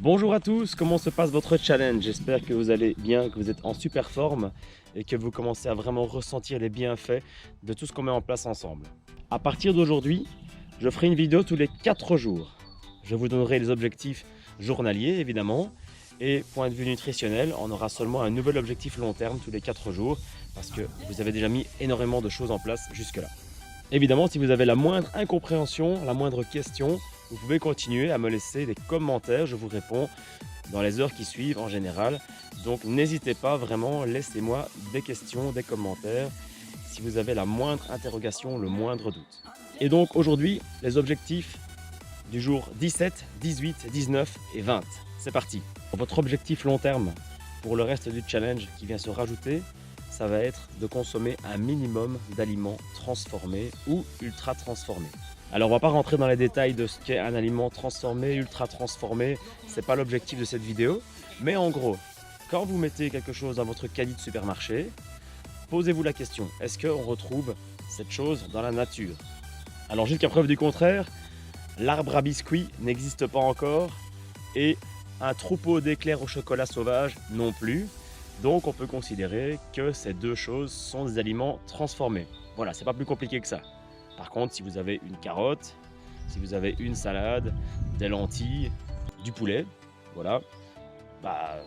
Bonjour à tous, comment se passe votre challenge? J'espère que vous allez bien, que vous êtes en super forme et que vous commencez à vraiment ressentir les bienfaits de tout ce qu'on met en place ensemble. À partir d'aujourd'hui, je ferai une vidéo tous les 4 jours. Je vous donnerai les objectifs journaliers évidemment et point de vue nutritionnel, on aura seulement un nouvel objectif long terme tous les 4 jours parce que vous avez déjà mis énormément de choses en place jusque-là. Évidemment, si vous avez la moindre incompréhension, la moindre question, vous pouvez continuer à me laisser des commentaires, je vous réponds dans les heures qui suivent en général. Donc n'hésitez pas vraiment, laissez-moi des questions, des commentaires, si vous avez la moindre interrogation, le moindre doute. Et donc aujourd'hui, les objectifs du jour 17, 18, 19 et 20. C'est parti. Votre objectif long terme pour le reste du challenge qui vient se rajouter, ça va être de consommer un minimum d'aliments transformés ou ultra transformés. Alors on va pas rentrer dans les détails de ce qu'est un aliment transformé, ultra transformé, c'est pas l'objectif de cette vidéo, mais en gros, quand vous mettez quelque chose dans votre caddie de supermarché, posez-vous la question, est-ce qu'on retrouve cette chose dans la nature? Alors jusqu'à preuve du contraire, l'arbre à biscuits n'existe pas encore et un troupeau d'éclairs au chocolat sauvage non plus. Donc on peut considérer que ces deux choses sont des aliments transformés. Voilà, c'est pas plus compliqué que ça. Par contre, si vous avez une carotte, si vous avez une salade, des lentilles, du poulet, voilà,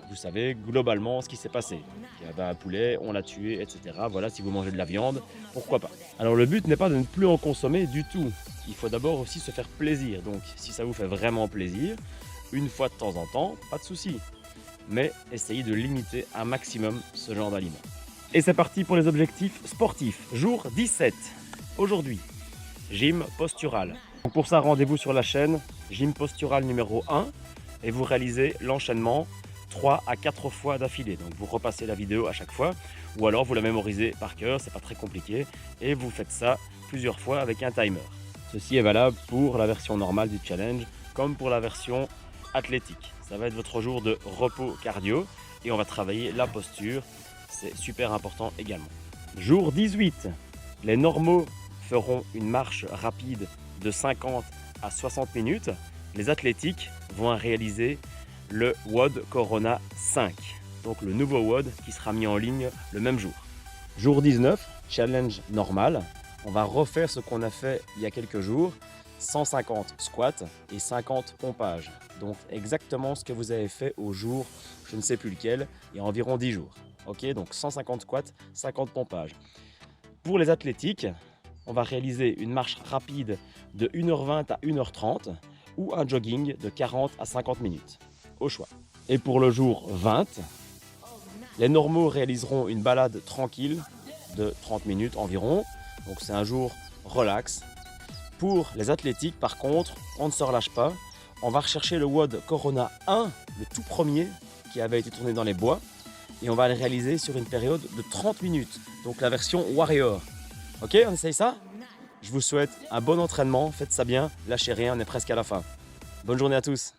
vous savez globalement ce qui s'est passé. Il y avait un poulet, on l'a tué, etc. Voilà, si vous mangez de la viande, pourquoi pas. Alors le but n'est pas de ne plus en consommer du tout. Il faut d'abord aussi se faire plaisir. Donc si ça vous fait vraiment plaisir, une fois de temps en temps, pas de souci. Mais essayez de limiter un maximum ce genre d'aliments. Et c'est parti pour les objectifs sportifs. Jour 17. Aujourd'hui, gym postural. Donc pour ça, rendez-vous sur la chaîne Gym postural numéro 1 et vous réalisez l'enchaînement 3 à 4 fois d'affilée. Donc vous repassez la vidéo à chaque fois ou alors vous la mémorisez par cœur, c'est pas très compliqué et vous faites ça plusieurs fois avec un timer. Ceci est valable pour la version normale du challenge comme pour la version athlétique. Ça va être votre jour de repos cardio et on va travailler la posture, c'est super important également. Jour 18, les normaux feront une marche rapide de 50 à 60 minutes. Les athlétiques vont réaliser le WOD Corona 5, donc le nouveau WOD qui sera mis en ligne le même jour. Jour 19, challenge normal. On va refaire ce qu'on a fait il y a quelques jours, 150 squats et 50 pompages. Donc exactement ce que vous avez fait au jour, je ne sais plus lequel, il y a environ 10 jours. Ok, donc 150 squats, 50 pompages. Pour les athlétiques, on va réaliser une marche rapide de 1h20 à 1h30 ou un jogging de 40 à 50 minutes, au choix. Et pour le jour 20, les normaux réaliseront une balade tranquille de 30 minutes environ. Donc c'est un jour relax. Pour les athlétiques, par contre, on ne se relâche pas. On va rechercher le WOD Corona 1, le tout premier qui avait été tourné dans les bois. Et on va le réaliser sur une période de 30 minutes. Donc la version Warrior. Ok, on essaye ça? Je vous souhaite un bon entraînement, faites ça bien, lâchez rien, on est presque à la fin. Bonne journée à tous.